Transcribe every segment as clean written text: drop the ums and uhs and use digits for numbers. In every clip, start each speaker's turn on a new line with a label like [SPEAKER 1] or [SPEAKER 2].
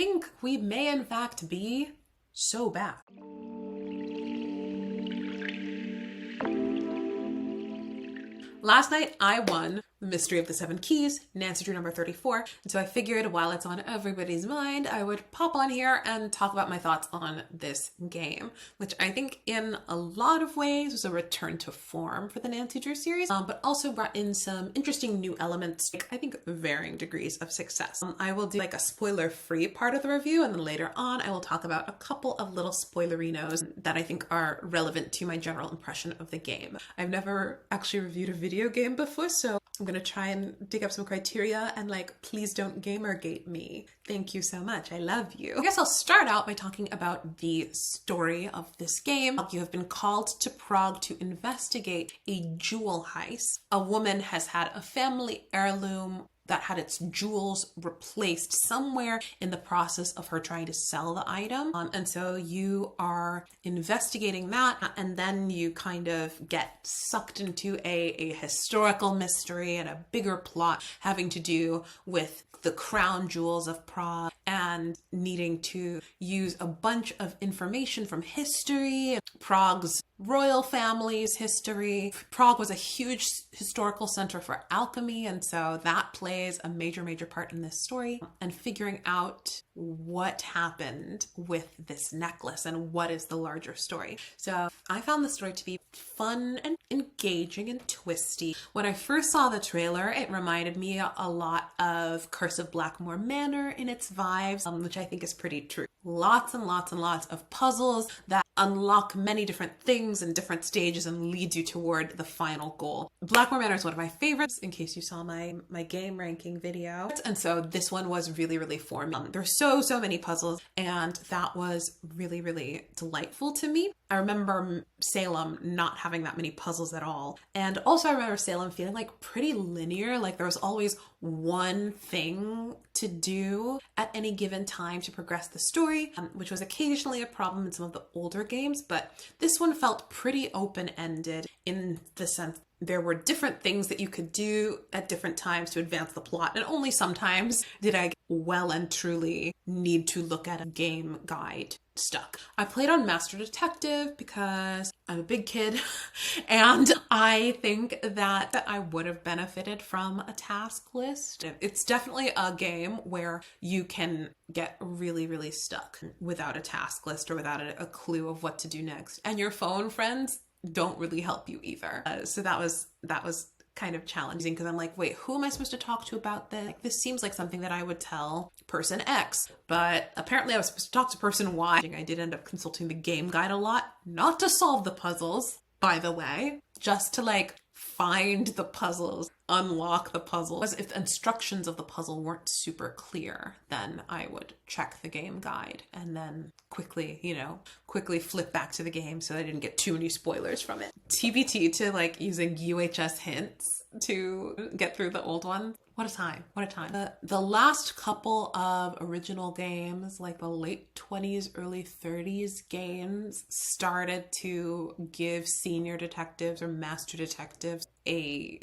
[SPEAKER 1] think we may in fact be so bad. Last night I won The Mystery of the Seven Keys, Nancy Drew number 34. And so I figured while it's on everybody's mind, I would pop on here and talk about my thoughts on this game, which I think in a lot of ways was a return to form for the Nancy Drew series, but also brought in some interesting new elements, I think varying degrees of success. I will do like a spoiler-free part of the review, and then later on I will talk about a couple of little spoilerinos that I think are relevant to my general impression of the game. I've never actually reviewed a video game before, so I'm gonna try and dig up some criteria and like, please don't gamergate me. Thank you so much. I love you. I guess I'll start out by talking about the story of this game. You have been called to Prague to investigate a jewel heist. A woman has had a family heirloom that had its jewels replaced somewhere in the process of her trying to sell the item. And so you are investigating that, and then you kind of get sucked into a historical mystery and a bigger plot having to do with the crown jewels of Prague and needing to use a bunch of information from history, Prague's royal family's history. Prague was a huge historical center for alchemy, and so that plays a major part in this story, and figuring out what happened with this necklace and what is the larger story. So I found the story to be fun and engaging and twisty. When I first saw the trailer, it reminded me a lot of Curse of Blackmore Manor in its vibes, which I think is pretty true. Lots and lots of puzzles that unlock many different things in different stages and leads you toward the final goal. Blackmore Manor is one of my favorites, in case you saw my game ranking video. And so this one was really for me. There's so many puzzles, and that was really delightful to me. I remember Salem not having that many puzzles at all. And also I remember Salem feeling like pretty linear, like there was always one thing to do at any given time to progress the story, which was occasionally a problem in some of the older games, but this one felt pretty open-ended in the sense there were different things that you could do at different times to advance the plot, and only sometimes did I well and truly need to look at a game guide stuck. I played on Master Detective because I'm a big kid and I think that I would have benefited from a task list. It's definitely a game where you can get really stuck without a task list or without a clue of what to do next. And your phone friends don't really help you either. So that was kind of challenging because I'm like, wait, who am I supposed to talk to about this? Like, this seems like something that I would tell person X, but apparently I was supposed to talk to person Y. I did end up consulting the game guide a lot, not to solve the puzzles, by the way, just to like find the puzzles, unlock the puzzles. If the instructions of the puzzle weren't super clear, then I would check the game guide and then quickly flip back to the game so I didn't get too many spoilers from it. TBT to like using UHS hints to get through the old one. What a time. The last couple of original games, like the late 20s, early 30s games, started to give senior detectives or master detectives a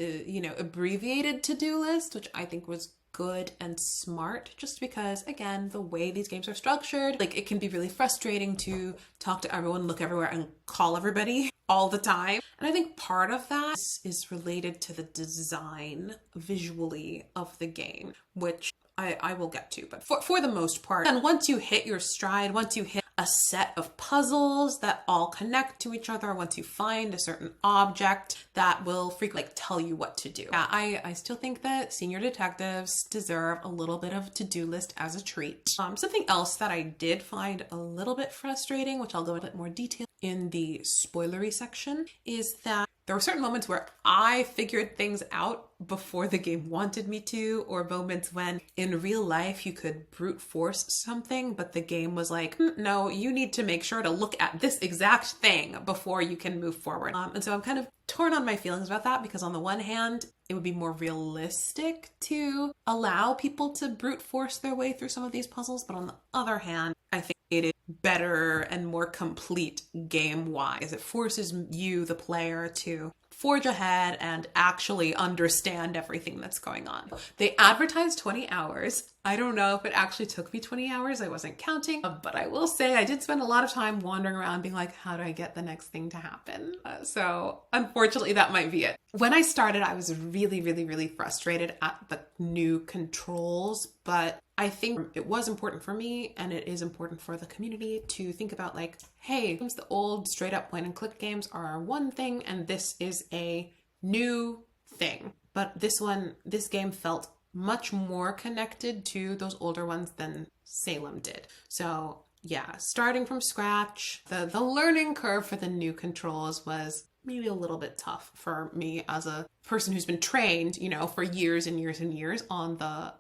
[SPEAKER 1] abbreviated to-do list, which I think was good and smart, just because, again, the way these games are structured, like, it can be really frustrating to talk to everyone, look everywhere, and call everybody all the time. And I think part of that is related to the design visually of the game, which I will get to, but for the most part. And once you hit your stride, once you hit a set of puzzles that all connect to each other, once you find a certain object that will frequently tell you what to do. Yeah, I still think that senior detectives deserve a little bit of to-do list as a treat. Something else that I did find a little bit frustrating, which I'll go into more detail in the spoilery section, is that there were certain moments where I figured things out before the game wanted me to, or moments when in real life you could brute force something, but the game was like, no, you need to make sure to look at this exact thing before you can move forward. And so I'm kind of torn on my feelings about that, because on the one hand, it would be more realistic to allow people to brute force their way through some of these puzzles, but on the other hand, I think it is better and more complete game-wise. It forces you, the player, to forge ahead and actually understand everything that's going on. They advertise 20 hours. I don't know if it actually took me 20 hours. I wasn't counting, but I will say I did spend a lot of time wandering around being like, how do I get the next thing to happen? So unfortunately, that might be it. When I started, I was really, really, really frustrated at the new controls, but I think it was important for me, and it is important for the community to think about like, hey, the old straight up point and click games are one thing, and this is a new thing. But this game felt much more connected to those older ones than Salem did. So yeah, starting from scratch, the learning curve for the new controls was maybe a little bit tough for me as a person who's been trained, you know, for years and years and years on the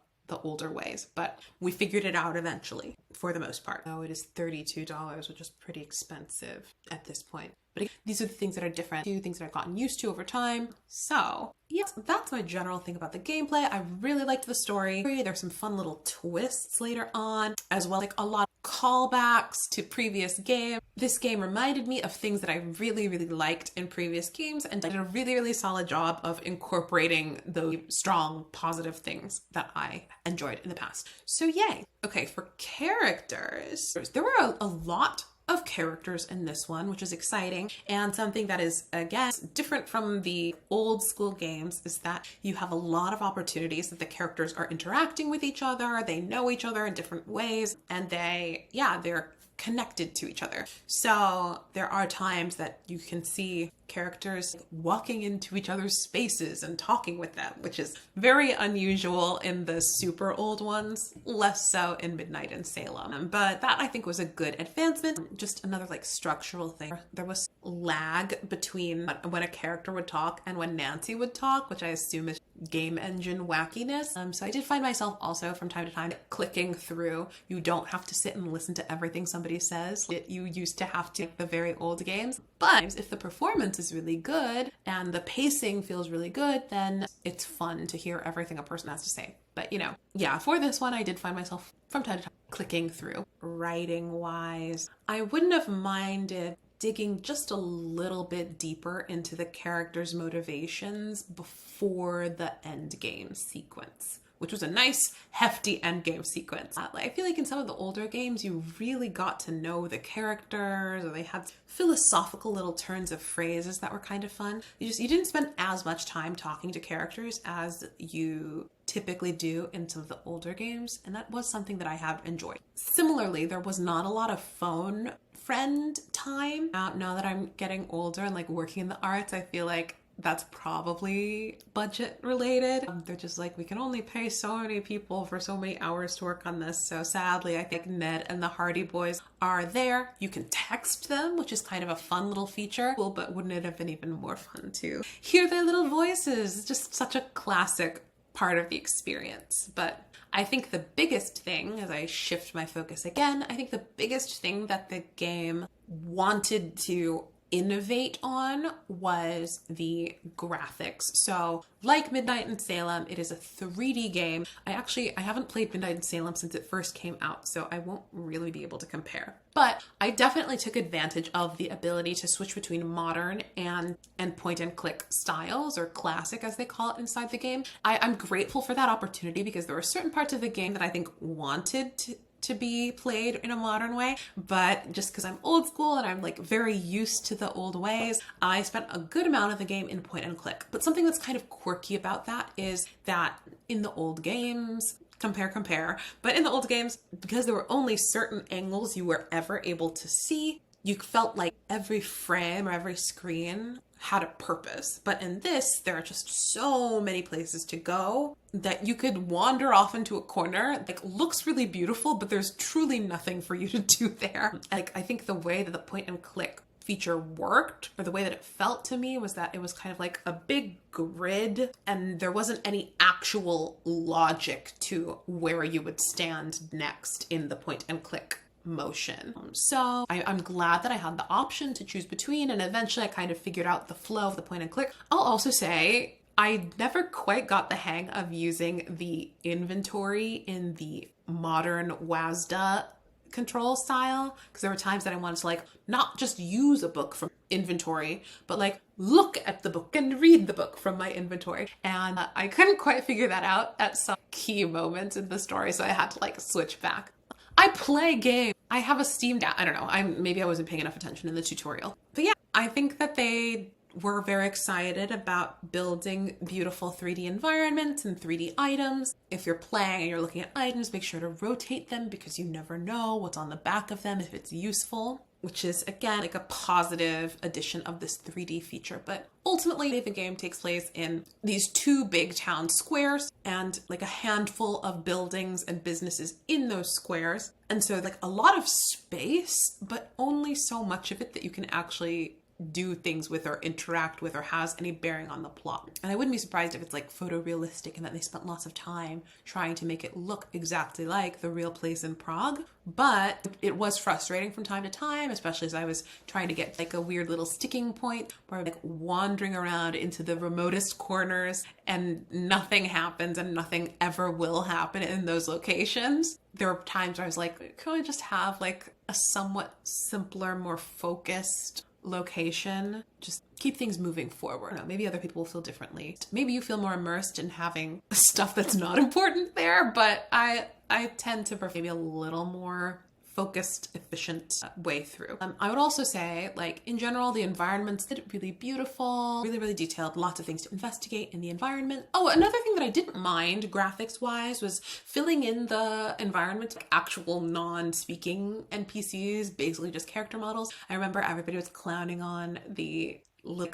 [SPEAKER 1] older ways, but we figured it out eventually for the most part. Now it is $32, which is pretty expensive at this point. But these are the things that are different, things that I've gotten used to over time. So yes, that's my general thing about the gameplay. I really liked the story. There's some fun little twists later on, as well, like a lot of callbacks to previous games. This game reminded me of things that I really, really liked in previous games, and did a really, really solid job of incorporating the strong, positive things that I enjoyed in the past. So yay. Okay, for characters, there were a lot of characters in this one, which is exciting. And something that is, again, different from the old school games is that you have a lot of opportunities that the characters are interacting with each other. They know each other in different ways, and they're connected to each other. So there are times that you can see characters walking into each other's spaces and talking with them, which is very unusual in the super old ones, less so in Midnight and Salem. But that I think was a good advancement. Just another like structural thing. There was lag between when a character would talk and when Nancy would talk, which I assume is game engine wackiness. So I did find myself also from time to time clicking through. You don't have to sit and listen to everything somebody says. You used to have to, like the very old games. But if the performance is really good and the pacing feels really good, then it's fun to hear everything a person has to say. But you know, yeah, for this one, I did find myself from time to time clicking through. Writing wise, I wouldn't have minded digging just a little bit deeper into the characters' motivations before the end game sequence, which was a nice, hefty endgame sequence. I feel like in some of the older games, you really got to know the characters, or they had philosophical little turns of phrases that were kind of fun. You didn't spend as much time talking to characters as you typically do in some of the older games, and that was something that I have enjoyed. Similarly, there was not a lot of phone friend time. Now that I'm getting older and like working in the arts, I feel like that's probably budget related. They're just like, we can only pay so many people for so many hours to work on this. So sadly, I think Ned and the Hardy Boys are there. You can text them, which is kind of a fun little feature. Well, but wouldn't it have been even more fun to hear their little voices? It's just such a classic part of the experience. But I think the biggest thing, as I shift my focus again, I think the biggest thing that the game wanted to innovate on was the graphics. So like Midnight and Salem, it is a 3D game. I haven't played Midnight and Salem since it first came out, so I won't really be able to compare. But I definitely took advantage of the ability to switch between modern and point and click styles, or classic as they call it inside the game. I'm grateful for that opportunity because there were certain parts of the game that I think wanted to be played in a modern way, but just because I'm old school and I'm like very used to the old ways, I spent a good amount of the game in point and click. But something that's kind of quirky about that is that in the old games, compare, but in the old games, because there were only certain angles you were ever able to see, you felt like every frame or every screen had a purpose. But in this, there are just so many places to go that you could wander off into a corner. Like, looks really beautiful, but there's truly nothing for you to do there. Like, I think the way that the point and click feature worked, or the way that it felt to me, was that it was kind of like a big grid and there wasn't any actual logic to where you would stand next in the point and click motion. So I'm glad that I had the option to choose between, and eventually I kind of figured out the flow of the point and click. I'll also say I never quite got the hang of using the inventory in the modern WASDA control style, because there were times that I wanted to like not just use a book from inventory, but like look at the book and read the book from my inventory. And I couldn't quite figure that out at some key moments in the story, so I had to like switch back. I play games. I have a Steam Deck. I don't know. Maybe I wasn't paying enough attention in the tutorial. But yeah, I think that they were very excited about building beautiful 3D environments and 3D items. If you're playing and you're looking at items, make sure to rotate them because you never know what's on the back of them if it's useful, which is again like a positive addition of this 3D feature. But ultimately the game takes place in these two big town squares and like a handful of buildings and businesses in those squares. And so like a lot of space, but only so much of it that you can actually do things with or interact with or has any bearing on the plot. And I wouldn't be surprised if it's like photorealistic and that they spent lots of time trying to make it look exactly like the real place in Prague. But it was frustrating from time to time, especially as I was trying to get like a weird little sticking point where I'm like wandering around into the remotest corners and nothing happens and nothing ever will happen in those locations. There were times where I was like, can I just have like a somewhat simpler, more focused location? Just keep things moving forward. Maybe other people will feel differently. Maybe you feel more immersed in having stuff that's not important there, but I tend to prefer maybe a little more focused, efficient way through. I would also say, like, in general, the environments did really beautiful, really, really detailed, lots of things to investigate in the environment. Oh, another thing that I didn't mind graphics-wise was filling in the environment with actual non-speaking NPCs, basically just character models. I remember everybody was clowning on the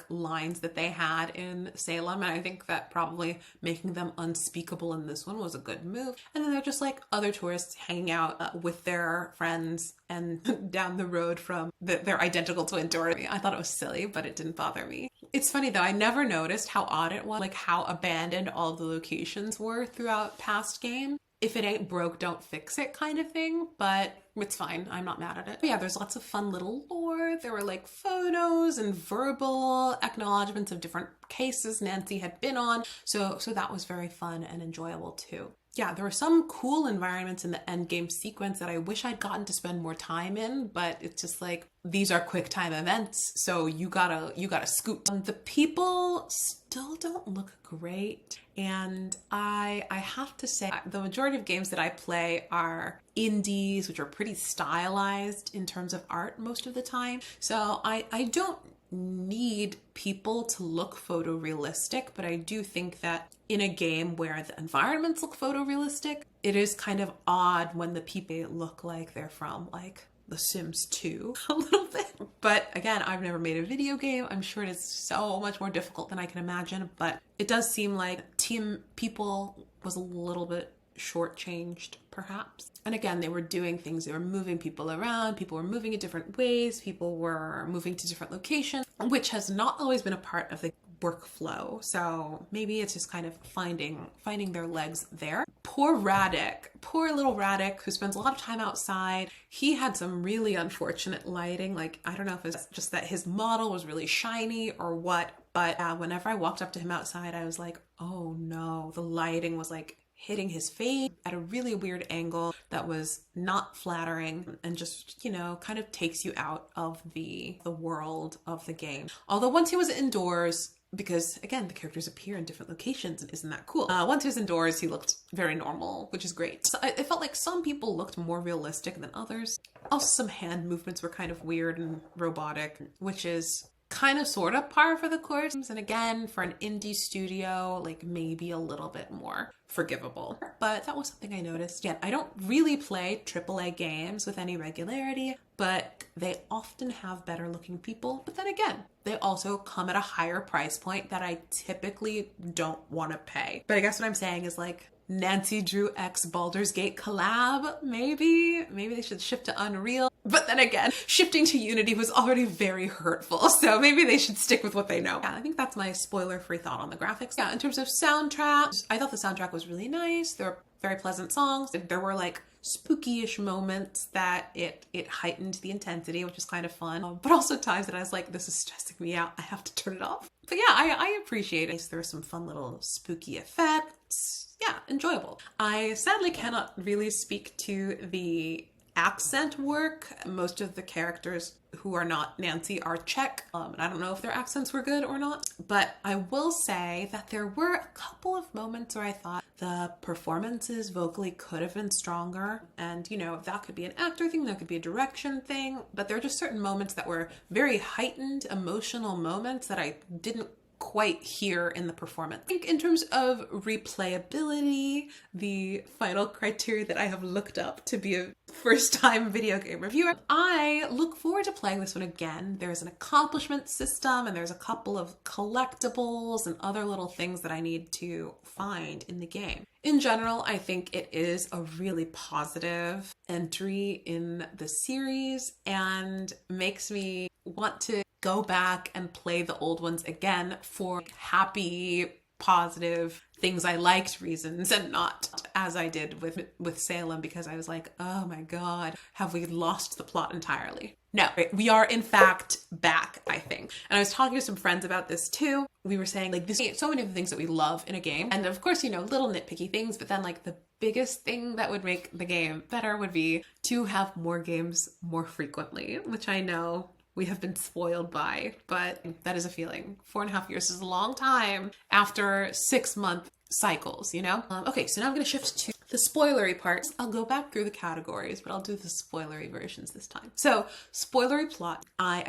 [SPEAKER 1] lines that they had in Salem, and I think that probably making them unspeakable in this one was a good move. And then they're just like other tourists hanging out with their friends and down the road from their identical twin tour. I thought it was silly, but it didn't bother me. It's funny though, I never noticed how odd it was, like how abandoned all of the locations were throughout past games. If it ain't broke, don't fix it kind of thing, but it's fine. I'm not mad at it. But yeah, there's lots of fun little lore. There were like photos and verbal acknowledgements of different cases Nancy had been on. So that was very fun and enjoyable too. Yeah, there were some cool environments in the end game sequence that I wish I'd gotten to spend more time in, but it's just like, these are quick time events, so you gotta scoot. The people still don't look great, and I have to say the majority of games that I play are indies, which are pretty stylized in terms of art most of the time. So I don't need people to look photorealistic, but I do think that in a game where the environments look photorealistic, it is kind of odd when the people look like they're from like The Sims 2 a little bit. But again, I've never made a video game. I'm sure it is so much more difficult than I can imagine, but it does seem like Team People was a little bit shortchanged perhaps. And again, they were doing things, they were moving people around, people were moving in different ways, people were moving to different locations, which has not always been a part of the workflow. So maybe it's just kind of finding their legs there. Poor little Radek, who spends a lot of time outside. He had some really unfortunate lighting. Like, I don't know if it's just that his model was really shiny or what, but whenever I walked up to him outside, I was like, oh no, the lighting was like hitting his face at a really weird angle that was not flattering and just, you know, kind of takes you out of the world of the game. Although once he was indoors, because again, the characters appear in different locations and isn't that cool? Once he was indoors, he looked very normal, which is great. So it felt like some people looked more realistic than others. Also, some hand movements were kind of weird and robotic, which is kind of sort of par for the course. And again, for an indie studio, like maybe a little bit more forgivable. But that was something I noticed. Yeah, I don't really play AAA games with any regularity, but they often have better looking people. But then again, they also come at a higher price point that I typically don't want to pay. But I guess what I'm saying is like, Nancy Drew X Baldur's Gate collab, maybe they should shift to Unreal. But then again, shifting to Unity was already very hurtful, so maybe they should stick with what they know. Yeah, I think that's my spoiler-free thought on the graphics. Yeah, in terms of soundtrack, I thought the soundtrack was really nice. There were very pleasant songs. There were like spooky-ish moments that it heightened the intensity, which is kind of fun. But also times that I was like, this is stressing me out. I have to turn it off. But yeah, I appreciate it. There were some fun little spooky effects. Yeah, enjoyable. I sadly cannot really speak to the accent work. Most of the characters who are not Nancy are Czech. And I don't know if their accents were good or not, but I will say that there were a couple of moments where I thought the performances vocally could have been stronger. And, you know, that could be an actor thing, that could be a direction thing, but there are just certain moments that were very heightened emotional moments that I didn't quite hear in the performance. I think in terms of replayability, the final criteria that I have looked up to be a first-time video game reviewer, I look forward to playing this one again. There's an accomplishment system and there's a couple of collectibles and other little things that I need to find in the game. In general, I think it is a really positive entry in the series and makes me want to go back and play the old ones again for happy, positive things I liked reasons, and not as I did with Salem, because I was like, oh my God, have we lost the plot entirely? No, we are in fact back, I think. And I was talking to some friends about this too. We were saying like, this so many of the things that we love in a game. And of course, you know, little nitpicky things, but then like the biggest thing that would make the game better would be to have more games more frequently, which I know we have been spoiled by, but that is a feeling. 4.5 years is a long time after 6-month cycles, you know? Okay, so now I'm gonna shift to the spoilery parts. I'll go back through the categories, but I'll do the spoilery versions this time. So, spoilery plot. I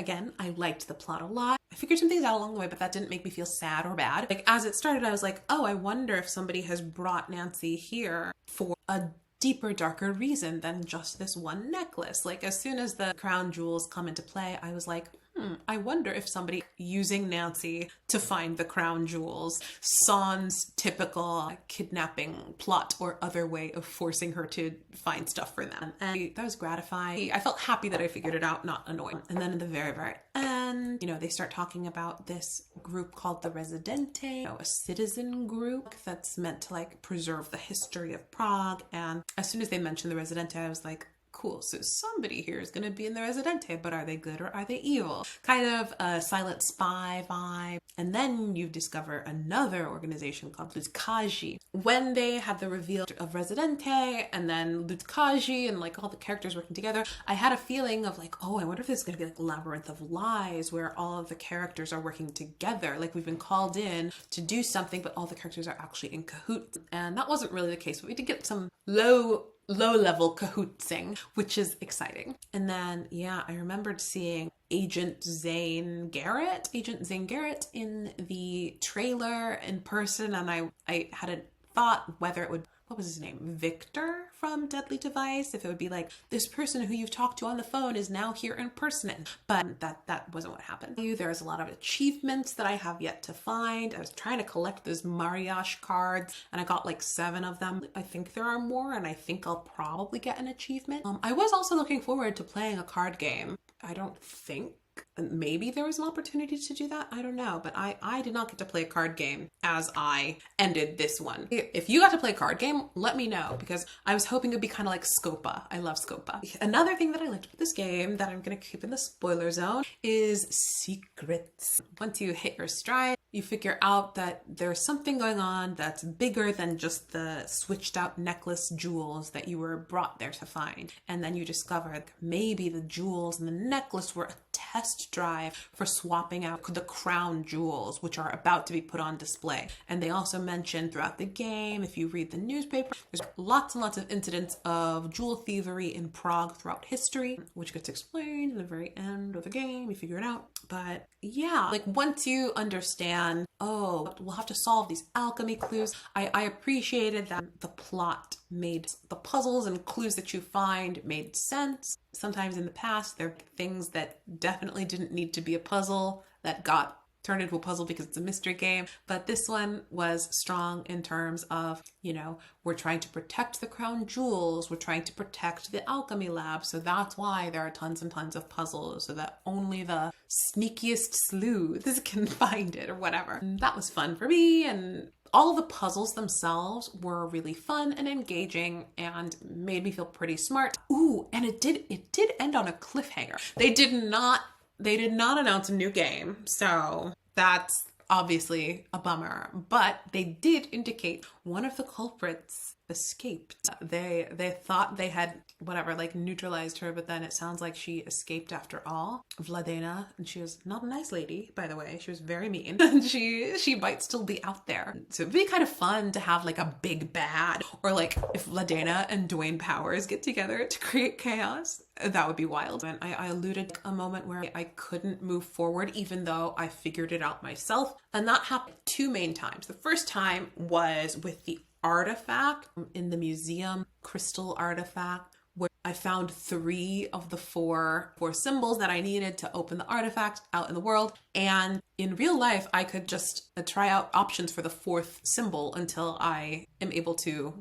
[SPEAKER 1] liked the plot a lot. I figured some things out along the way, but that didn't make me feel sad or bad. Like, as it started, I was like, oh, I wonder if somebody has brought Nancy here for a deeper, darker reason than just this one necklace. Like, as soon as the crown jewels come into play, I was like, I wonder if somebody using Nancy to find the crown jewels sans typical kidnapping plot or other way of forcing her to find stuff for them. And that was gratifying. I felt happy that I figured it out, not annoyed. And then in the very, very end, you know, they start talking about this group called the Residente, you know, a citizen group that's meant to like preserve the history of Prague. And as soon as they mentioned the Residente, I was like, cool, so somebody here is going to be in the Residente, but are they good or are they evil? Kind of a silent spy vibe. And then you discover another organization called Lutkaji. When they had the reveal of Residente and then Lutkaji and like all the characters working together, I had a feeling of like, oh, I wonder if this is going to be like Labyrinth of Lies where all of the characters are working together. Like we've been called in to do something, but all the characters are actually in cahoots. And that wasn't really the case, but we did get some low-level cahootsing, which is exciting. And then, yeah, I remembered seeing Agent Zane Garrett in the trailer in person, and I had a thought whether it would, what was his name? Victor from Deadly Device, if it would be like, this person who you've talked to on the phone is now here in person. But that wasn't what happened. There's a lot of achievements that I have yet to find. I was trying to collect those Mariage cards and I got like 7 of them. I think there are more and I think I'll probably get an achievement. I was also looking forward to playing a card game. I don't think maybe there was an opportunity to do that. I don't know, but I did not get to play a card game as I ended this one. If you got to play a card game, let me know, because I was hoping it'd be kind of like Scopa. I love Scopa. Another thing that I liked with this game that I'm going to keep in the spoiler zone is secrets. Once you hit your stride, you figure out that there's something going on that's bigger than just the switched out necklace jewels that you were brought there to find. And then you discover maybe the jewels and the necklace were a test drive for swapping out the crown jewels, which are about to be put on display. And they also mention throughout the game, if you read the newspaper, there's lots and lots of incidents of jewel thievery in Prague throughout history, which gets explained in the very end of the game. You figure it out. But yeah, like once you understand, oh, we'll have to solve these alchemy clues, I appreciated that the plot made the puzzles and clues that you find made sense. Sometimes in the past, there are things that definitely didn't need to be a puzzle that got turned into a puzzle because it's a mystery game. But this one was strong in terms of, you know, we're trying to protect the crown jewels. We're trying to protect the alchemy lab. So that's why there are tons and tons of puzzles so that only the sneakiest sleuths can find it or whatever. And that was fun for me. And all the puzzles themselves were really fun and engaging and made me feel pretty smart. Ooh, and it did end on a cliffhanger. They did not announce a new game, so that's obviously a bummer, but they did indicate one of the culprits escaped. They thought they had whatever, like neutralized her, but then it sounds like she escaped after all. Vladena, and she was not a nice lady, by the way. She was very mean. And she might still be out there. So it'd be kind of fun to have like a big bad, or like if Vladena and Dwayne Powers get together to create chaos. That would be wild. And I alluded to a moment where I couldn't move forward even though I figured it out myself. And that happened 2 main times. The first time was with the artifact in the museum, crystal artifact, where I found 3 of the 4 symbols that I needed to open the artifact out in the world. And in real life, I could just try out options for the 4th symbol until I am able to,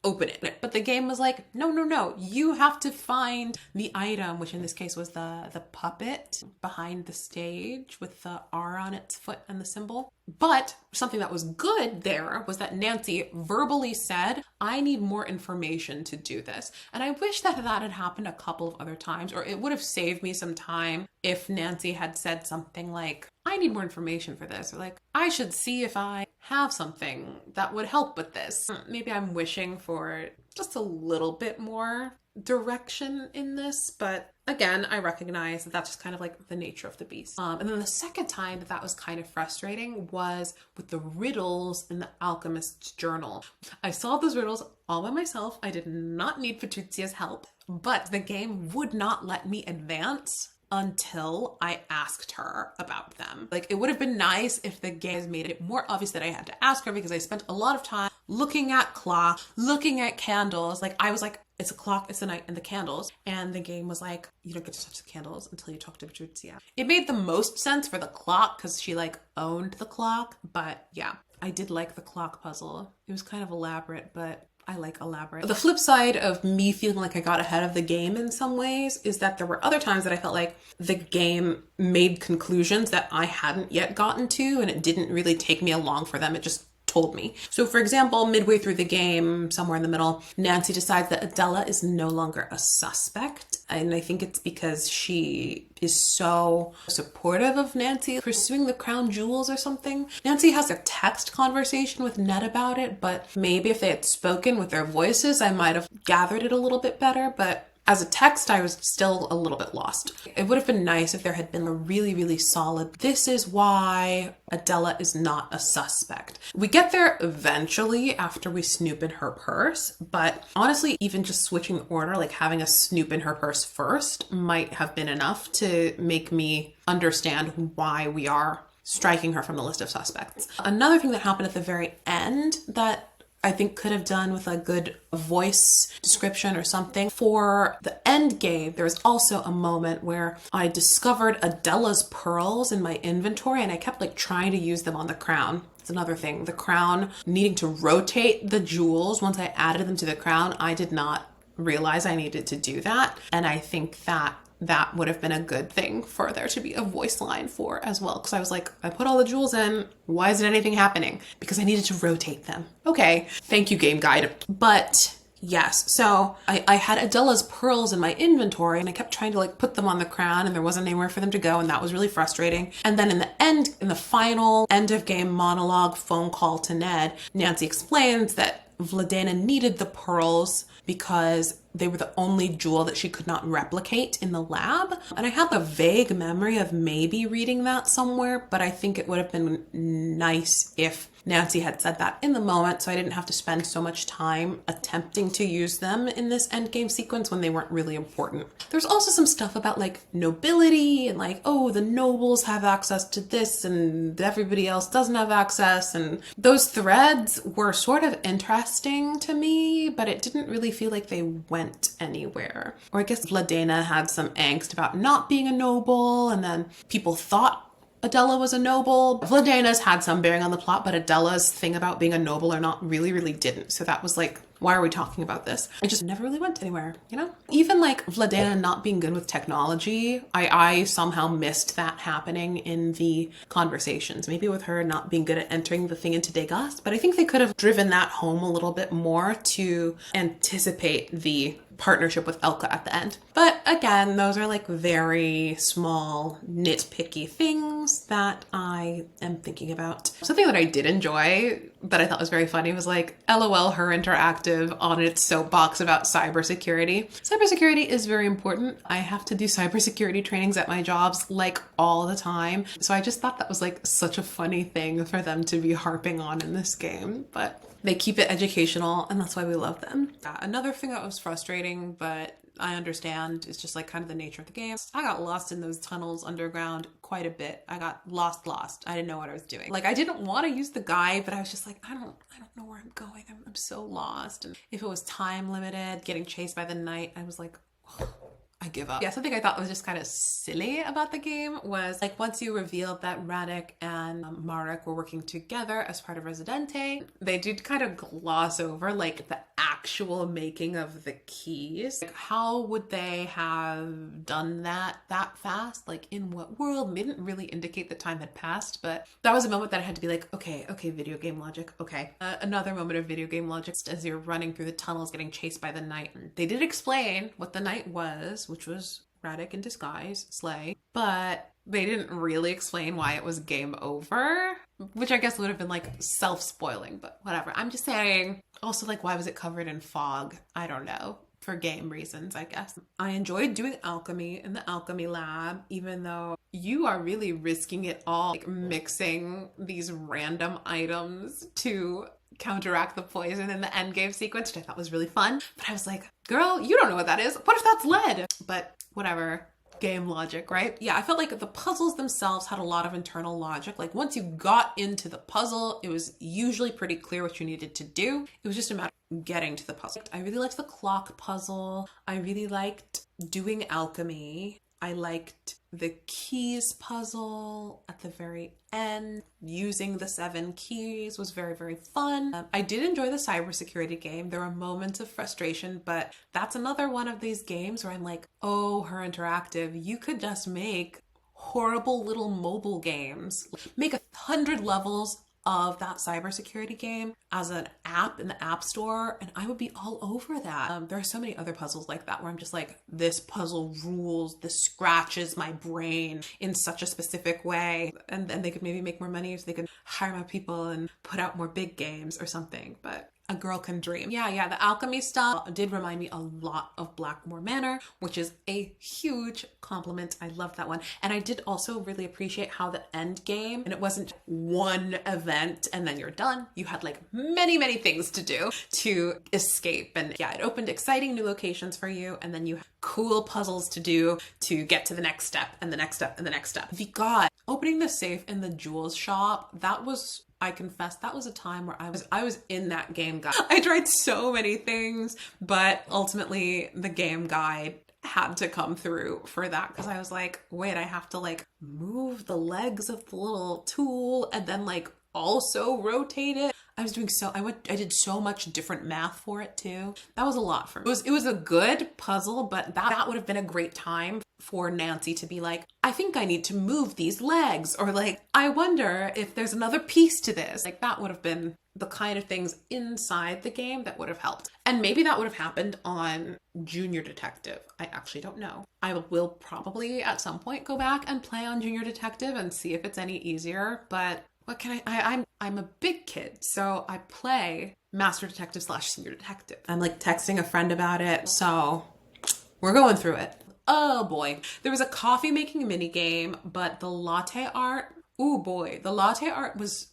[SPEAKER 1] open it. But the game was like, no, you have to find the item, which in this case was the puppet behind the stage with the R on its foot and the symbol. But something that was good there was that Nancy verbally said, I need more information to do this. And I wish that had happened a couple of other times, or it would have saved me some time if Nancy had said something like, I need more information for this, or like, I should see if I have something that would help with this. Maybe I'm wishing for just a little bit more direction in this, but again, I recognize that that's just kind of like the nature of the beast. And then the second time that was kind of frustrating was with the riddles in the alchemist's journal. I solved those riddles all by myself. I did not need Patruzia's help, but the game would not let me advance until I asked her about them. Like, it would have been nice if the game has made it more obvious that I had to ask her, because I spent a lot of time looking at clock, looking at candles. Like, I was like, it's a clock, it's a night, and the candles. And the game was like, you don't get to touch the candles until you talk to Patricia. It made the most sense for the clock because she like owned the clock. But yeah, I did like the clock puzzle. It was kind of elaborate, but I like elaborate. The flip side of me feeling like I got ahead of the game in some ways is that there were other times that I felt like the game made conclusions that I hadn't yet gotten to, and it didn't really take me along for them. It just told me. So for example, midway through the game, somewhere in the middle, Nancy decides that Adela is no longer a suspect. And I think it's because she is so supportive of Nancy pursuing the crown jewels or something. Nancy has a text conversation with Ned about it, but maybe if they had spoken with their voices, I might have gathered it a little bit better. But as a text, I was still a little bit lost. It would have been nice if there had been a really, really solid, this is why Adela is not a suspect. We get there eventually after we snoop in her purse, but honestly, even just switching order, like having a snoop in her purse first, might have been enough to make me understand why we are striking her from the list of suspects. Another thing that happened at the very end that I think could have done with a good voice description or something. For the end game, there was also a moment where I discovered Adela's pearls in my inventory and I kept like trying to use them on the crown. It's another thing. The crown, needing to rotate the jewels. Once I added them to the crown, I did not realize I needed to do that. And I think that would have been a good thing for there to be a voice line for as well. Because I was like, I put all the jewels in. Why isn't anything happening? Because I needed to rotate them. Okay, thank you, game guide. But yes, so I had Adela's pearls in my inventory and I kept trying to like put them on the crown and there wasn't anywhere for them to go, and that was really frustrating. And then in the final end of game monologue phone call to Ned, Nancy explains that Vladena needed the pearls because they were the only jewel that she could not replicate in the lab. And I have a vague memory of maybe reading that somewhere, but I think it would have been nice if Nancy had said that in the moment so I didn't have to spend so much time attempting to use them in this endgame sequence when they weren't really important. There's also some stuff about like nobility and like, oh, the nobles have access to this and everybody else doesn't have access. And those threads were sort of interesting to me, but it didn't really feel like they went anywhere. Or I guess Vladena had some angst about not being a noble, and then people thought Adela was a noble. Vladena's had some bearing on the plot, but Adela's thing about being a noble or not really didn't. So that was like, why are we talking about this? It just never really went anywhere, you know? Even like Vladena not being good with technology, I somehow missed that happening in the conversations. Maybe with her not being good at entering the thing into Degas, but I think they could have driven that home a little bit more to anticipate the partnership with Elka at the end. But again, those are like very small, nitpicky things that I am thinking about. Something that I did enjoy that I thought was very funny was like, LOL, herinteractive on its soapbox about cybersecurity. Cybersecurity is very important. I have to do cybersecurity trainings at my jobs like all the time. So I just thought that was like such a funny thing for them to be harping on in this game. But they keep it educational, and that's why we love them. Another thing that was frustrating, but I understand, is just like kind of the nature of the game. I got lost in those tunnels underground quite a bit. I got lost. I didn't know what I was doing. Like, I didn't want to use the guide, but I was just like, I don't know where I'm going. I'm so lost. And if it was time limited, getting chased by the night, I was like, I give up. Yeah, something I thought was just kind of silly about the game was like once you revealed that Radek and Marek were working together as part of Residente, they did kind of gloss over like the actual making of the keys. Like, how would they have done that fast? Like, in what world? They didn't really indicate the time had passed, but that was a moment that I had to be like, okay, video game logic, okay. Another moment of video game logic as you're running through the tunnels getting chased by the knight. They did explain what the knight was, which was Radek in disguise, Slay, but they didn't really explain why it was game over, which I guess would have been like self-spoiling, but whatever. I'm just saying. Also, like, why was it covered in fog? I don't know. For game reasons, I guess. I enjoyed doing alchemy in the alchemy lab, even though you are really risking it all, like mixing these random items to counteract the poison in the end game sequence, which I thought was really fun. But I was like, girl, you don't know what that is. What if that's lead? But whatever. Game logic, right? Yeah, I felt like the puzzles themselves had a lot of internal logic. Like, once you got into the puzzle, it was usually pretty clear what you needed to do. It was just a matter of getting to the puzzle. I really liked the clock puzzle. I really liked doing alchemy. I liked the keys puzzle at the very end. Using the 7 keys was very, very fun. I did enjoy the cybersecurity game. There were moments of frustration, but that's another one of these games where I'm like, oh, herinteractive, you could just make horrible little mobile games. Make 100 levels of that cybersecurity game as an app in the App Store, and I would be all over that. There are so many other puzzles like that where I'm just like, this puzzle rules, this scratches my brain in such a specific way, and then they could maybe make more money if they could hire more people and put out more big games or something, but a girl can dream. Yeah, the alchemy stuff did remind me a lot of Blackmore Manor, which is a huge compliment. I love that one. And I did also really appreciate how the end game, and it wasn't one event and then you're done. You had like many, many things to do to escape. And yeah, it opened exciting new locations for you. And then you have cool puzzles to do to get to the next step and the next step and the next step. The God, opening the safe in the jewels shop, that was, I confess, that was a time where I was in that game guide. I tried so many things, but ultimately the game guide had to come through for that, because I was like, wait, I have to like move the legs of the little tool and then like also rotate it. I did so much different math for it too. That was a lot for me. It was a good puzzle, but that would have been a great time for Nancy to be like, I think I need to move these legs, or like, I wonder if there's another piece to this. Like, that would have been the kind of things inside the game that would have helped. And maybe that would have happened on Junior Detective. I actually don't know. I will probably at some point go back and play on Junior Detective and see if it's any easier, but what can I'm a big kid, so I play Master Detective / Senior Detective. I'm like texting a friend about it, so we're going through it. Oh boy. There was a coffee making mini game, but the latte art, ooh boy, the latte art was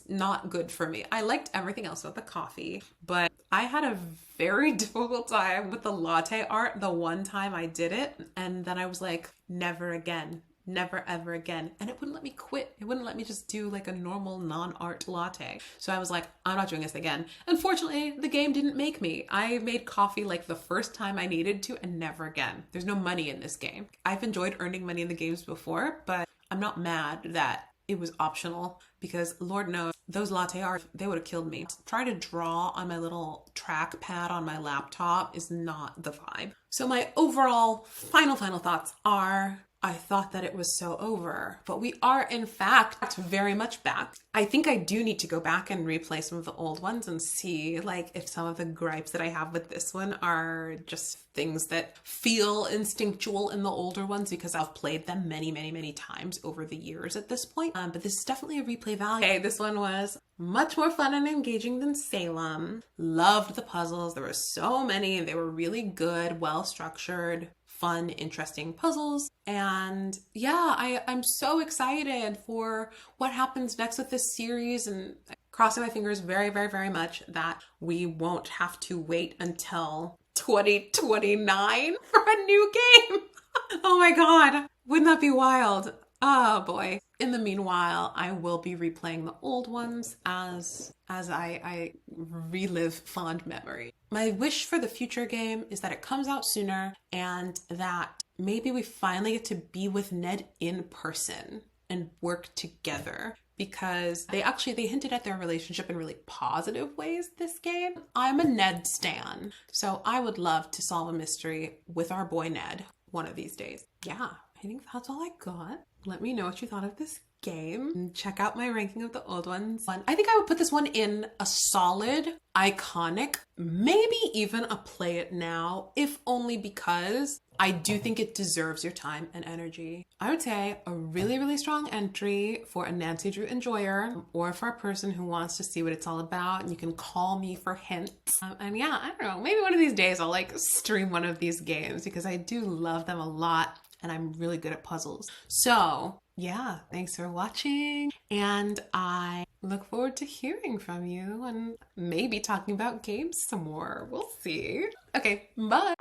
[SPEAKER 1] not good for me. I liked everything else about the coffee, but I had a very difficult time with the latte art the one time I did it, and then I was like, never again. Never ever again. And it wouldn't let me quit. It wouldn't let me just do like a normal non-art latte. So I was like, I'm not doing this again. Unfortunately, the game didn't make me. I made coffee like the first time I needed to, and never again. There's no money in this game. I've enjoyed earning money in the games before, but I'm not mad that it was optional, because Lord knows those latte art, they would have killed me. Try to draw on my little trackpad on my laptop is not the vibe. So my overall final thoughts are, I thought that it was so over, but we are in fact very much back. I think I do need to go back and replay some of the old ones and see like if some of the gripes that I have with this one are just things that feel instinctual in the older ones because I've played them many, many, many times over the years at this point. But this is definitely a replay value. Okay, this one was much more fun and engaging than Salem. Loved the puzzles. There were so many. They were really good, well structured, fun, interesting puzzles. And yeah, I'm so excited for what happens next with this series, and crossing my fingers very, very, very much that we won't have to wait until 2029 for a new game. Oh my God. Wouldn't that be wild? Oh boy. In the meanwhile, I will be replaying the old ones as I relive fond memory. My wish for the future game is that it comes out sooner and that maybe we finally get to be with Ned in person and work together, because they hinted at their relationship in really positive ways this game. I'm a Ned stan, so I would love to solve a mystery with our boy Ned one of these days. Yeah, I think that's all I got. Let me know what you thought of this game. And check out my ranking of the old ones. I think I would put this one in a solid, iconic, maybe even a play it now, if only because I do think it deserves your time and energy. I would say a really, really strong entry for a Nancy Drew enjoyer, or for a person who wants to see what it's all about. And you can call me for hints. And yeah, I don't know, maybe one of these days I'll like stream one of these games because I do love them a lot and I'm really good at puzzles. So yeah, thanks for watching, and I look forward to hearing from you and maybe talking about games some more. We'll see. Okay, bye.